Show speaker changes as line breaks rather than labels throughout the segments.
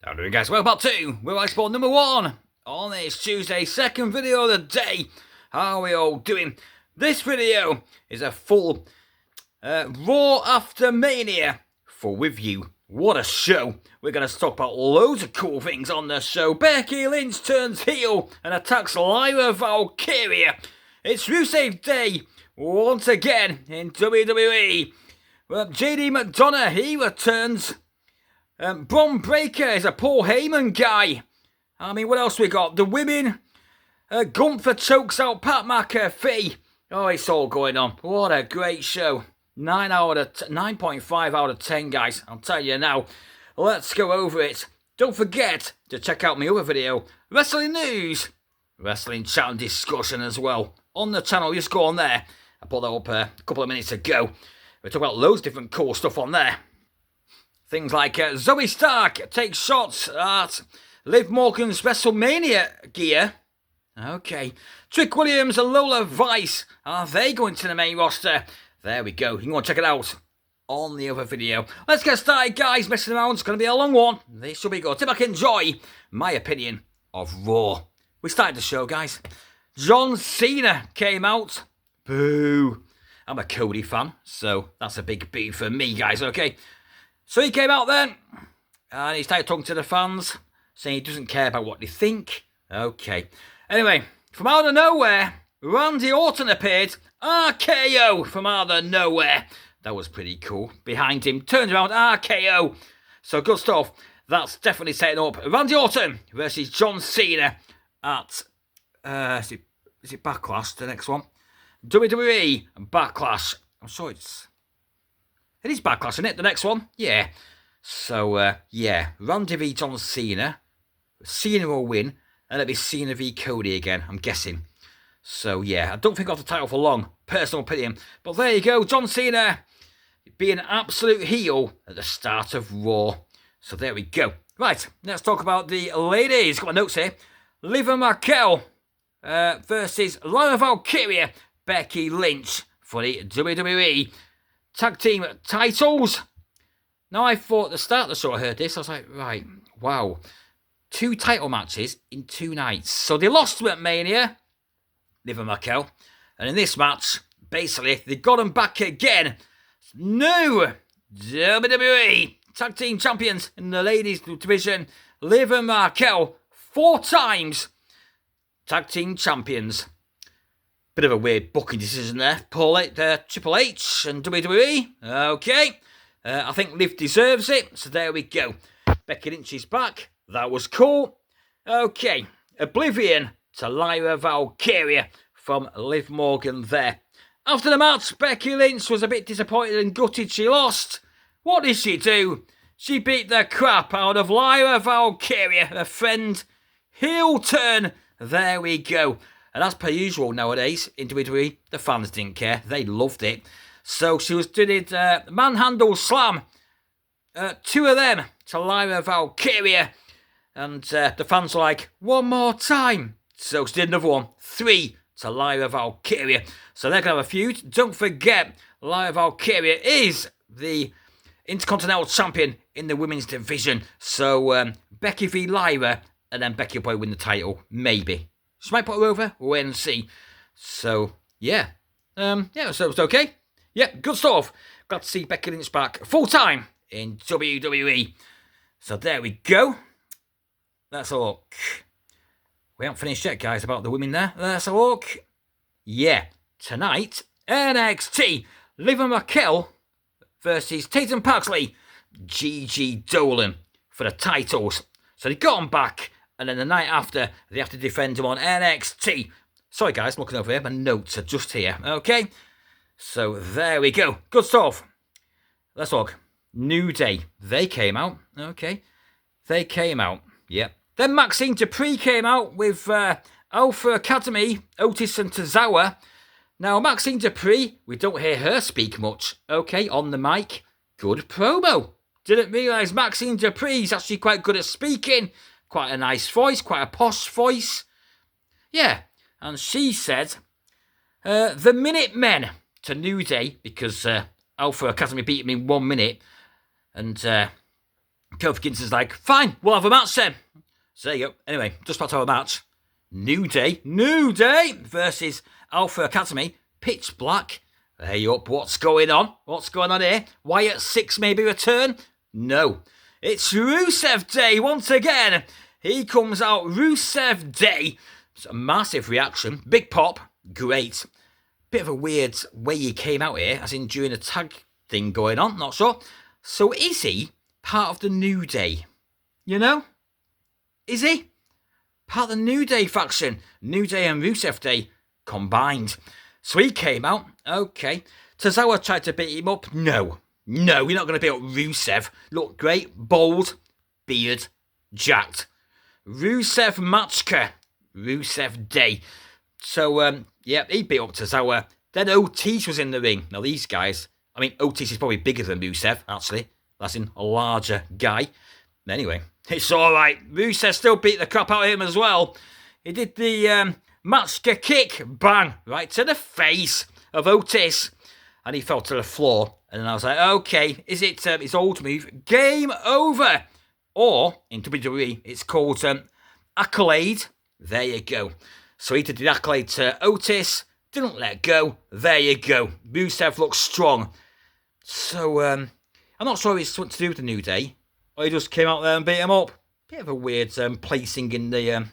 How are you doing, guys? Welcome back to World Wide Sport number 1 on this Tuesday, second video of the day. How are we all doing? This video is a full Raw after Mania for with you. What a show! We're going to talk about loads of cool things on the show. Becky Lynch turns heel and attacks Lyra Valkyria. It's Rusev Day once again in WWE. JD McDonough, he returns. Bronn Brekker is a Paul Heyman guy. I mean, what else we got? The women. Gunther chokes out Pat Mcafee. Oh, it's all going on. What a great show. 9.5 out of 10, guys. I'll tell you now. Let's go over it. Don't forget to check out my other video, Wrestling News, Wrestling Chat and Discussion as well. On the channel, just go on there. I put that up a couple of minutes ago. We talk about loads of different cool stuff on there. Things like Zoe Stark takes shots at Liv Morgan's WrestleMania gear. Okay. Trick Williams and Lola Vice, are they going to the main roster? There we go. You can go and check it out on the other video. Let's get started, guys. Messing around. It's going to be a long one. This should be good. Sit back and enjoy my opinion of Raw. We started the show, guys. John Cena came out. Boo. I'm a Cody fan, so that's a big boo for me, guys, okay? So he came out then, and he started talking to the fans, saying he doesn't care about what they think. Okay. Anyway, from out of nowhere, Randy Orton appeared. RKO from out of nowhere. That was pretty cool. Behind him, turned around, RKO. So good stuff. That's definitely setting up Randy Orton versus John Cena at, is it Backlash, the next one? WWE Backlash. I'm sure it is Backlash, isn't it? The next one? Yeah. So, yeah. Randy v John Cena. Cena will win. And it'll be Cena v Cody again, I'm guessing. So, yeah. I don't think I'll have the title for long. Personal opinion. But there you go. John Cena being an absolute heel at the start of Raw. So, there we go. Right. Let's talk about the ladies. Got my notes here. Liv Morgan versus Lyra Valkyria. Becky Lynch for the WWE Tag Team titles. Now, I thought at the start of the show I heard this. I was like, right, wow. 2 title matches in 2 nights. So they lost to Mania, Liv Morgan. And in this match, basically, they got them back again. New WWE Tag Team Champions in the ladies division. Liv Morgan, 4 times Tag Team Champions. Bit of a weird booking decision there. Triple H and WWE. Okay. I think Liv deserves it. So there we go. Becky Lynch is back. That was cool. Okay. Oblivion to Lyra Valkyria from Liv Morgan there. After the match, Becky Lynch was a bit disappointed and gutted she lost. What did she do? She beat the crap out of Lyra Valkyria, her friend. Heel turn. There we go. And as per usual nowadays, in WWE, the fans didn't care. They loved it. So she was doing manhandle slam. 2 of them to Lyra Valkyria. And the fans were like, 1 more time. So she did another one. 3 to Lyra Valkyria. So they're going to have a feud. Don't forget, Lyra Valkyria is the Intercontinental Champion in the women's division. So Becky v Lyra. And then Becky will probably win the title. Maybe. She might put her over. We'll wait and see. So, yeah. Yeah, so it's okay. Yeah, good stuff. Glad to see Becky Lynch back full-time in WWE. So there we go. Let's have a look. We haven't finished yet, guys, about the women there. Let's have a look. Yeah. Tonight, NXT. Liv Morgan versus Tatum Paxley. Gigi Dolan for the titles. So they got them back. And then the night after, they have to defend them on NXT. Sorry, guys, I'm looking over here. My notes are just here. Okay? So, there we go. Good stuff. Let's talk. New Day. They came out. Okay. They came out. Yep. Then Maxine Dupree came out with Alpha Academy, Otis and Tozawa. Now, Maxine Dupree, we don't hear her speak much. Okay, on the mic. Good promo. Didn't realise Maxine Dupree's actually quite good at speaking. Quite a nice voice, quite a posh voice. Yeah, and she said, the Minutemen to New Day, because Alpha Academy beat him in 1 minute, and Kofi Kingston's like, fine, we'll have a match then. So there you go. Anyway, just about to have a match. New Day versus Alpha Academy. Pitch Black. Hey up, what's going on? What's going on here? Wyatt 6 maybe return? No. It's Rusev Day once again. He comes out, Rusev Day. It's a massive reaction. Big pop. Great. Bit of a weird way he came out here, as in during a tag thing going on. Not sure. So is he part of the New Day? You know? Is he? Part of the New Day faction. New Day and Rusev Day combined. So he came out. Okay. Tozawa tried to beat him up. No, you're not going to beat up Rusev. Look great. Bold. Beard. Jacked. Rusev Machka. Rusev Day. So, yeah, he beat up Tozawa. Then Otis was in the ring. Now, these guys, I mean, Otis is probably bigger than Rusev, actually. That's in a larger guy. Anyway, it's all right. Rusev still beat the crap out of him as well. He did the Machka kick. Bang. Right to the face of Otis. And he fell to the floor. And then I was like, okay, is it his old move? Game over. Or, in WWE, it's called Accolade. There you go. So he did the accolade to Otis. Didn't let go. There you go. Rusev looks strong. So, I'm not sure it's something to do with the New Day. Or he just came out there and beat him up. Bit of a weird placing in the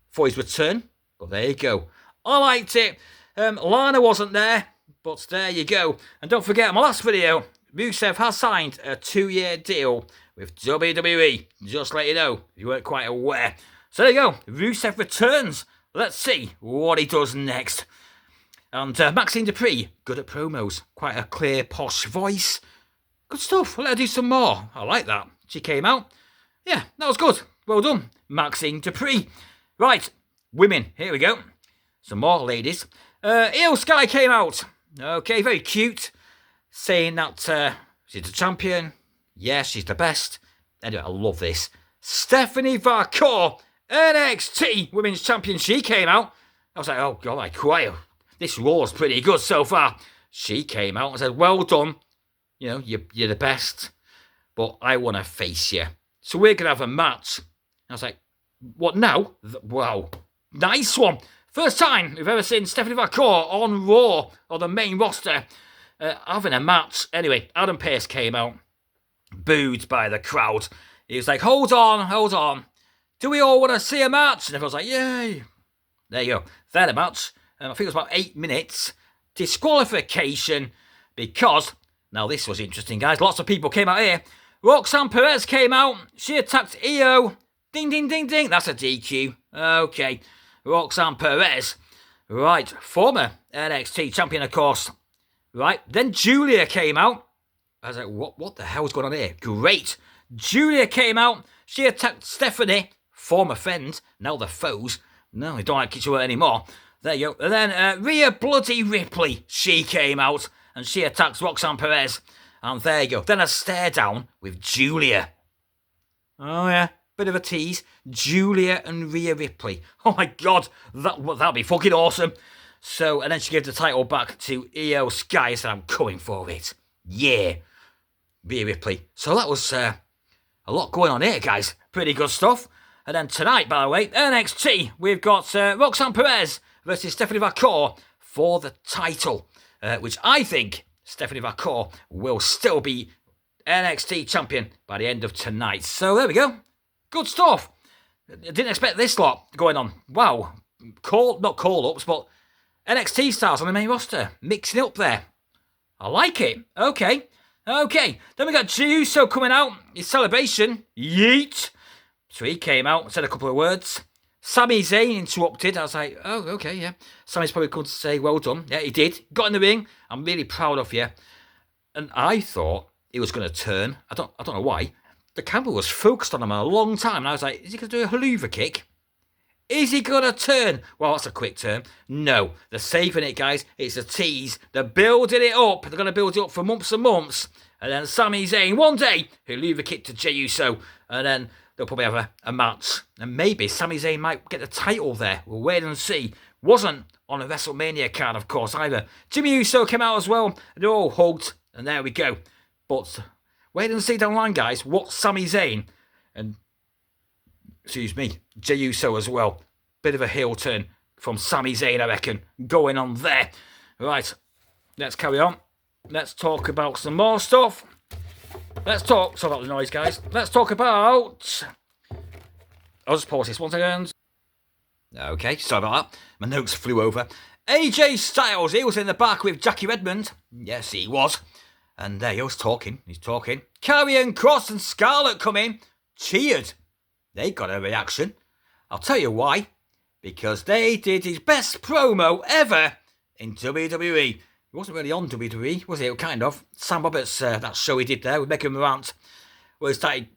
for his return. But there you go. I liked it. Lana wasn't there. But there you go. And don't forget, my last video, Rusev has signed a 2-year deal with WWE. Just to let you know, if you weren't quite aware. So there you go. Rusev returns. Let's see what he does next. And Maxine Dupree, good at promos. Quite a clear, posh voice. Good stuff. Let her do some more. I like that. She came out. Yeah, that was good. Well done, Maxine Dupree. Right, women. Here we go. Some more ladies. Io Sky came out. Okay, very cute. Saying that she's the champion. Yes, she's the best. Anyway, I love this. Stephanie Varcour, NXT Women's Champion. She came out. I was like, oh, God, I cry. This Raw's pretty good so far. She came out and said, well done. You know, you're the best. But I want to face you. So we're going to have a match. I was like, what now? Wow. Nice one. First time we've ever seen Stephanie Varcour on Raw, or the main roster, having a match. Anyway, Adam Pearce came out, booed by the crowd. He was like, hold on. Do we all want to see a match? And everyone's like, yay. There you go. Then a match. I think it was about 8 minutes. Disqualification because, now this was interesting, guys. Lots of people came out here. Roxanne Perez came out. She attacked Io. Ding, ding, ding, ding. That's a DQ. Okay. Roxanne Perez. Right. Former NXT champion, of course. Right. Then Julia came out. I was like, what the hell's going on here? Great. Julia came out. She attacked Stephanie. Former friends. Now they're foes. No, they don't like each other anymore. There you go. And then Rhea Bloody Ripley. She came out. And she attacks Roxanne Perez. And there you go. Then a stare down with Julia. Oh, yeah. Bit of a tease. Julia and Rhea Ripley. Oh, my God. That'd be fucking awesome. So, and then she gave the title back to Io Sky and said, I'm coming for it. Yeah. Rhea Ripley. So that was a lot going on here, guys. Pretty good stuff. And then tonight, by the way, NXT, we've got Roxanne Perez versus Stephanie Varcour for the title. Which I think Stephanie Varcour will still be NXT champion by the end of tonight. So there we go. Good stuff. I didn't expect this lot going on. Wow. Not call-ups, but NXT stars on the main roster. Mixing it up there. I like it. Okay. Then we got Jey Uso coming out. His celebration. Yeet. So he came out, said a couple of words. Sami Zayn interrupted. I was like, oh, okay, yeah. Sami's probably going to say, well done. Yeah, he did. Got in the ring. I'm really proud of you. And I thought he was going to turn. I don't know why. The camera was focused on him a long time. And I was like, is he going to do a haluva kick? Is he going to turn? Well, that's a quick turn. No. They're saving it, guys. It's a tease. They're building it up. They're going to build it up for months and months. And then Sami Zayn, one day, haluva kick to Jey Uso. And then they'll probably have a match. And maybe Sami Zayn might get the title there. We'll wait and see. Wasn't on a WrestleMania card, of course, either. Jimmy Uso came out as well. They're all hugged. And there we go. But Wait and see down the line, guys, what Sami Zayn and, excuse me, Jey Uso as well. Bit of a heel turn from Sami Zayn, I reckon, going on there. Right, let's carry on. Let's talk about some more stuff. Let's talk, sorry about the noise, guys. Let's talk about, I'll just pause this 1 second. Okay, sorry about that. My notes flew over. AJ Styles, he was in the back with Jackie Redmond. Yes, he was. And he was talking. He's talking. Karrion Kross and Scarlett come in. Cheered. They got a reaction. I'll tell you why. Because they did his best promo ever in WWE. He wasn't really on WWE, was he? Kind of. Sam Roberts, that show he did there with Megan Morant, where he started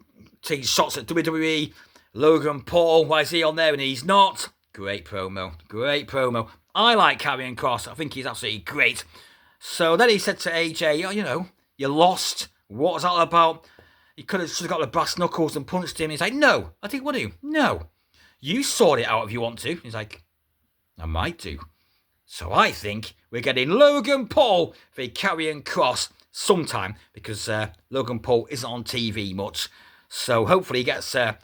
taking shots at WWE. Logan Paul, why is he on there and he's not? Great promo. Great promo. I like Karrion Kross. I think he's absolutely great. So then he said to AJ, oh, you know, you lost. What was that all about? He should have got the brass knuckles and punched him. He's like, no, I didn't want to. No. You sort it out if you want to. He's like, I might do. So I think we're getting Logan Paul for Karrion Kross sometime because Logan Paul isn't on TV much. So hopefully he gets a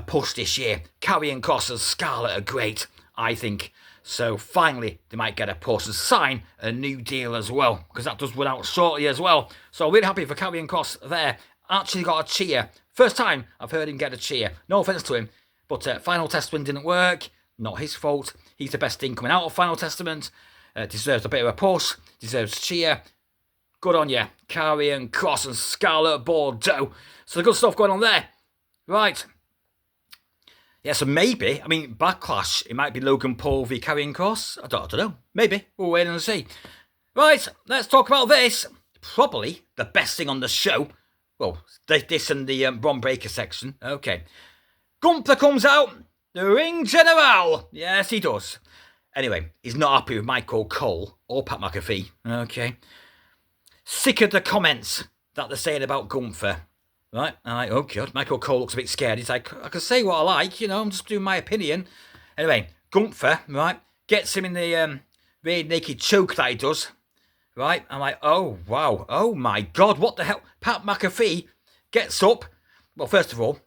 push this year. Karrion Kross and Scarlett are great, I think. So finally they might get a push and sign a new deal as well because that does run out shortly as well. So I'm really happy for Karrion Kross there. Actually got a cheer. First time I've heard him get a cheer. No offence to him, but Final Testament didn't work. Not his fault. He's the best thing coming out of Final Testament. Deserves a bit of a push. Deserves a cheer. Good on you. Karrion Kross and Scarlett Bordeaux. So good stuff going on there. Right. Yeah, so maybe, I mean, Backlash, it might be Logan Paul v Karrion Kross. I don't know. Maybe. We'll wait and see. Right, let's talk about this. Probably the best thing on the show. Well, this and the Bronn Brekker section. Okay. Gunther comes out. The ring general. Yes, he does. Anyway, he's not happy with Michael Cole or Pat McAfee. Okay. Sick of the comments that they're saying about Gunther. Right? I'm like, oh God, Michael Cole looks a bit scared. He's like, I can say what I like, you know, I'm just doing my opinion. Anyway, Gunther, right, gets him in the rear naked choke that he does. Right? I'm like, oh, wow. Oh, my God, what the hell? Pat McAfee gets up. Well, first of all,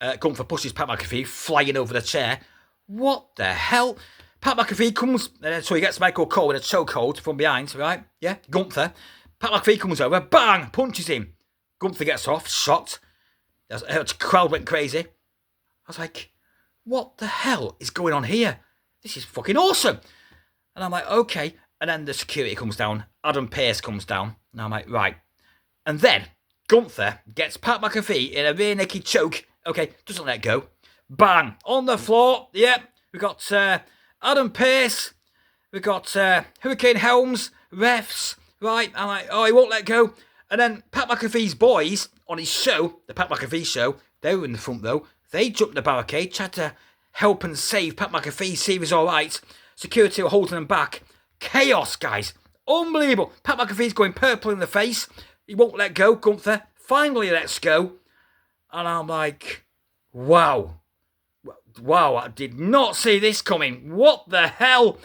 Gunther pushes Pat McAfee flying over the chair. What the hell? Pat McAfee comes, so he gets Michael Cole in a chokehold from behind, right? Yeah, Gunther. Pat McAfee comes over, bang, punches him. Gunther gets off, shocked. The crowd went crazy. I was like, what the hell is going on here? This is fucking awesome. And I'm like, okay. And then the security comes down. Adam Pearce comes down. And I'm like, right. And then Gunther gets Pat McAfee in a rear naked choke. Okay, doesn't let go. Bang, on the floor. Yep, we got Adam Pearce. We got Hurricane Helms, refs. Right, I'm like, oh, he won't let go. And then Pat McAfee's boys on his show, the Pat McAfee show, they were in the front row. They jumped the barricade, tried to help and save Pat McAfee, see if he's all right. Security were holding him back. Chaos, guys. Unbelievable. Pat McAfee's going purple in the face. He won't let go, Gunther. Finally lets go. And I'm like, wow. Wow, I did not see this coming. What the hell?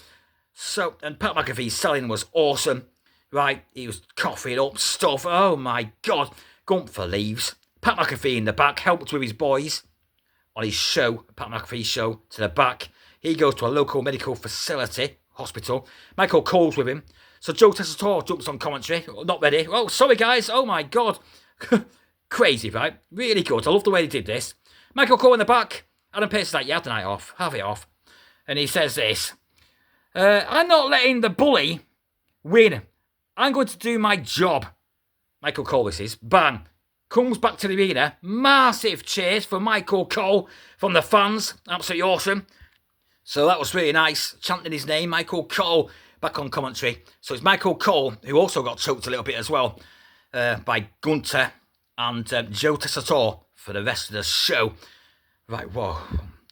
So, and Pat McAfee's selling was awesome. Right, he was coughing up stuff. Oh my God. Gunther leaves. Pat McAfee in the back, helped with his boys on his show, Pat McAfee's show, to the back. He goes to a local medical facility, hospital. Michael Cole's with him. So Joe Tessitore jumps on commentary. Not ready. Oh, sorry guys. Oh my God. Crazy, right? Really good. I love the way they did this. Michael Cole in the back. Adam Pearce is like, yeah, have the night off. Have it off. And he says this. I'm not letting the bully win. I'm going to do my job. Michael Cole, this is. Bang. Comes back to the arena. Massive cheers for Michael Cole from the fans. Absolutely awesome. So that was really nice. Chanting his name, Michael Cole, back on commentary. So it's Michael Cole, who also got choked a little bit as well by Gunther and Joe Tessitore for the rest of the show. Right, whoa.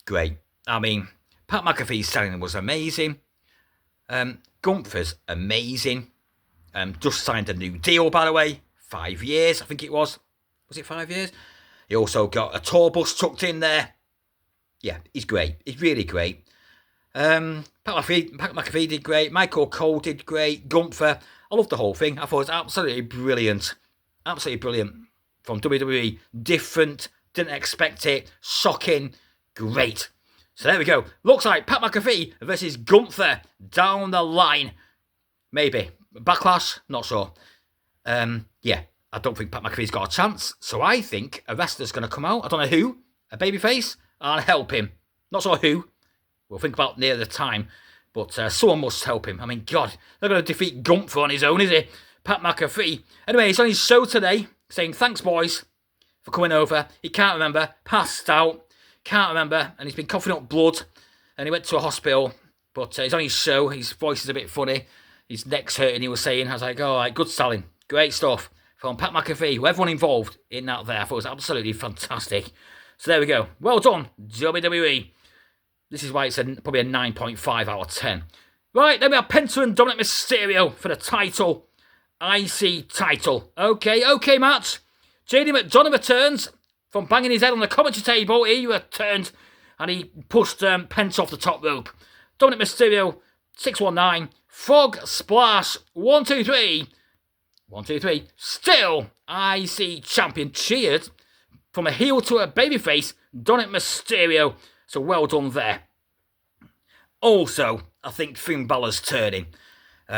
Great. I mean, Pat McAfee's selling was amazing. Gunther's amazing. Just signed a new deal, by the way. 5 years, I think it was. Was it 5 years? He also got a tour bus tucked in there. Yeah, he's great. He's really great. Pat McAfee did great. Michael Cole did great. Gunther. I loved the whole thing. I thought it was absolutely brilliant. Absolutely brilliant from WWE. Different, didn't expect it, shocking, great. So there we go. Looks like Pat McAfee versus Gunther down the line. Maybe. Backlash? Not sure. Yeah, I don't think Pat McAfee's got a chance. So I think a wrestler's going to come out. I don't know who. A babyface. And help him. Not sure who. We'll think about near the time. But someone must help him. I mean, God, they're going to defeat Gunther on his own, is he? Pat McAfee. Anyway, he's on his show today saying, thanks, boys, for coming over. He can't remember. Passed out. Can't remember. And he's been coughing up blood. And he went to a hospital. But he's on his show. His voice is a bit funny. His neck's hurting, he was saying. I was like, all right, good selling. Great stuff. From Pat McAfee, everyone involved in that there. I thought it was absolutely fantastic. So there we go. Well done, WWE. This is why it's probably a 9.5 out of 10. Right, then we have Penta and Dominic Mysterio for the title. IC title. Okay, Matt. JD McDonough returns from banging his head on the commentary table. He returned and he pushed Penta off the top rope. Dominic Mysterio, 619. Frog Splash, 1, 2, 3. 1, 2, 3. Still IC champion. Cheered from a heel to a babyface. Dominic Mysterio. So well done there. Also, I think Finn Balor's turning.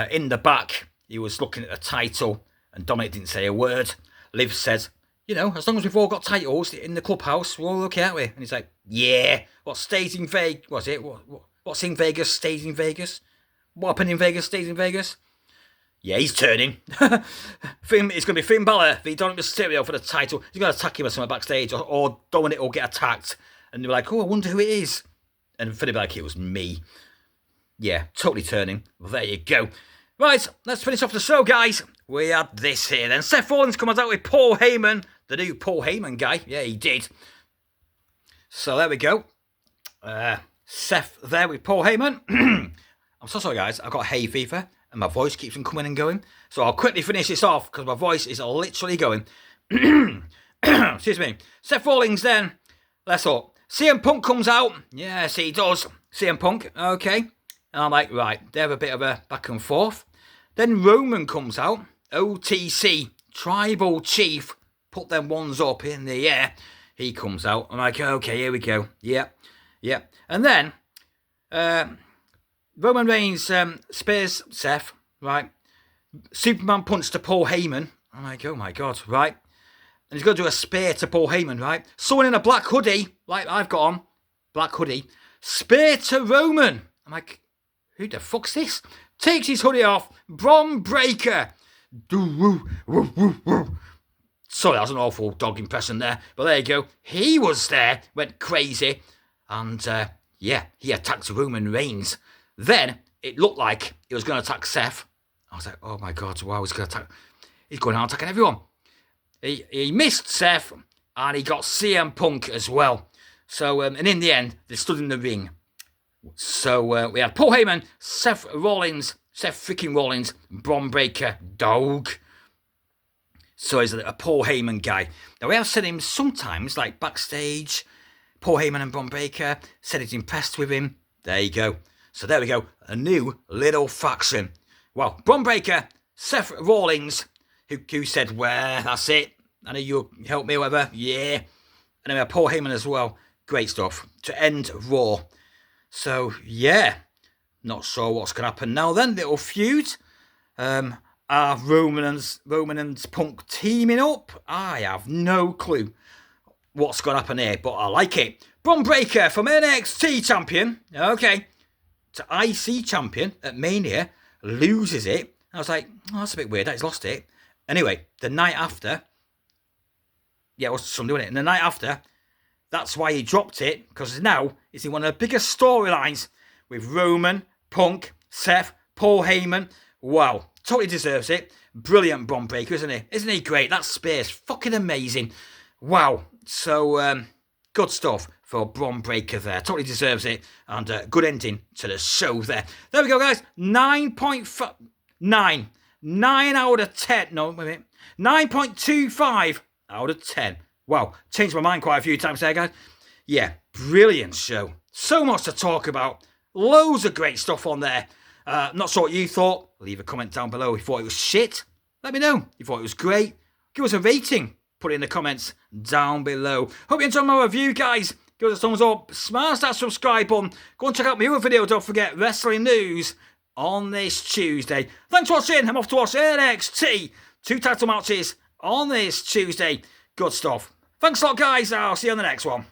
In the back, he was looking at the title, and Dominic didn't say a word. Liv said, you know, as long as we've all got titles in the clubhouse, we're all okay, aren't we? And he's like, yeah. What stays in Vegas? What's it? What's in Vegas stays in Vegas? What happened in Vegas stays in Vegas? Yeah, he's turning. It's going to be Finn Balor v Dominic Mysterio for the title. He's going to attack him or something backstage, or Dominic will get attacked. And they're like, oh, I wonder who it is. And Finn will be like, it was me. Yeah, totally turning. Well, there you go. Right, let's finish off the show, guys. We had this here then. Seth Rollins comes out with Paul Heyman, the new Paul Heyman guy. Yeah, he did. So there we go. Seth there with Paul Heyman. I'm so sorry, guys. I've got hay fever and my voice keeps on coming and going. So I'll quickly finish this off because my voice is literally going. Excuse me. Seth Rollins then. Let's hope. CM Punk comes out. Yes, he does. CM Punk. Okay. And I'm like, right. They have a bit of a back and forth. Then Roman comes out. OTC. Tribal Chief. Put them ones up in the air. He comes out. I'm like, okay, here we go. Yeah. And then Roman Reigns spears Seth. Right. Superman punch to Paul Heyman. I'm like, oh my God. Right. And he's going to do a spear to Paul Heyman, right? Someone in a black hoodie, like I've got on, black hoodie, spear to Roman. I'm like, who the fuck's this? Takes his hoodie off, Bronn Brekker. Sorry, that was an awful dog impression there, but there you go. He was there, went crazy, and yeah, he attacked Roman Reigns. Then it looked like he was going to attack Seth. I was like, oh my God, wow, he's going to attack. He's going out attacking everyone. He missed Seth, and he got CM Punk as well. So, and in the end, they stood in the ring. So, we had Paul Heyman, Seth freaking Rollins, Bronn Breakker, dog. So, he's a Paul Heyman guy. Now, we have seen him sometimes, like backstage. Paul Heyman and Bronn Breakker said he's impressed with him. There you go. So, there we go. A new little faction. Well, Bronn Breakker, Seth Rollins, who said, well, that's it. I know you'll help me, whatever. Yeah. And then we have Paul Heyman as well. Great stuff. To end Raw. So, yeah. Not sure what's going to happen now then. Little feud. Are Roman and Punk teaming up? I have no clue what's going to happen here, but I like it. Bronn Breakker from NXT champion. Okay. To IC champion at Mania. Loses it. I was like, oh, that's a bit weird. He's lost it. Anyway, the night after, yeah, it was Sunday, wasn't it? And the night after, that's why he dropped it, because now it's in one of the biggest storylines with Roman, Punk, Seth, Paul Heyman. Wow, totally deserves it. Brilliant Bronn Breakker, isn't he? Isn't he great? That spear's fucking amazing. Wow. So, good stuff for Bronn Breakker there. Totally deserves it. And good ending to the show there. There we go, guys. 9.5. 9 out of 10. No, wait a minute. 9.25 out of 10. Wow. Changed my mind quite a few times there, guys. Yeah. Brilliant show. So much to talk about. Loads of great stuff on there. Not sure what you thought. Leave a comment down below if you thought it was shit. Let me know. If you thought it was great. Give us a rating. put it in the comments down below. Hope you enjoyed my review, guys. Give us a thumbs up, smash that subscribe button. Go and check out my other video. Don't forget wrestling news on this Tuesday. Thanks for watching. I'm off to watch NXT. 2 title matches on this Tuesday. Good stuff. Thanks a lot, guys. I'll see you on the next one.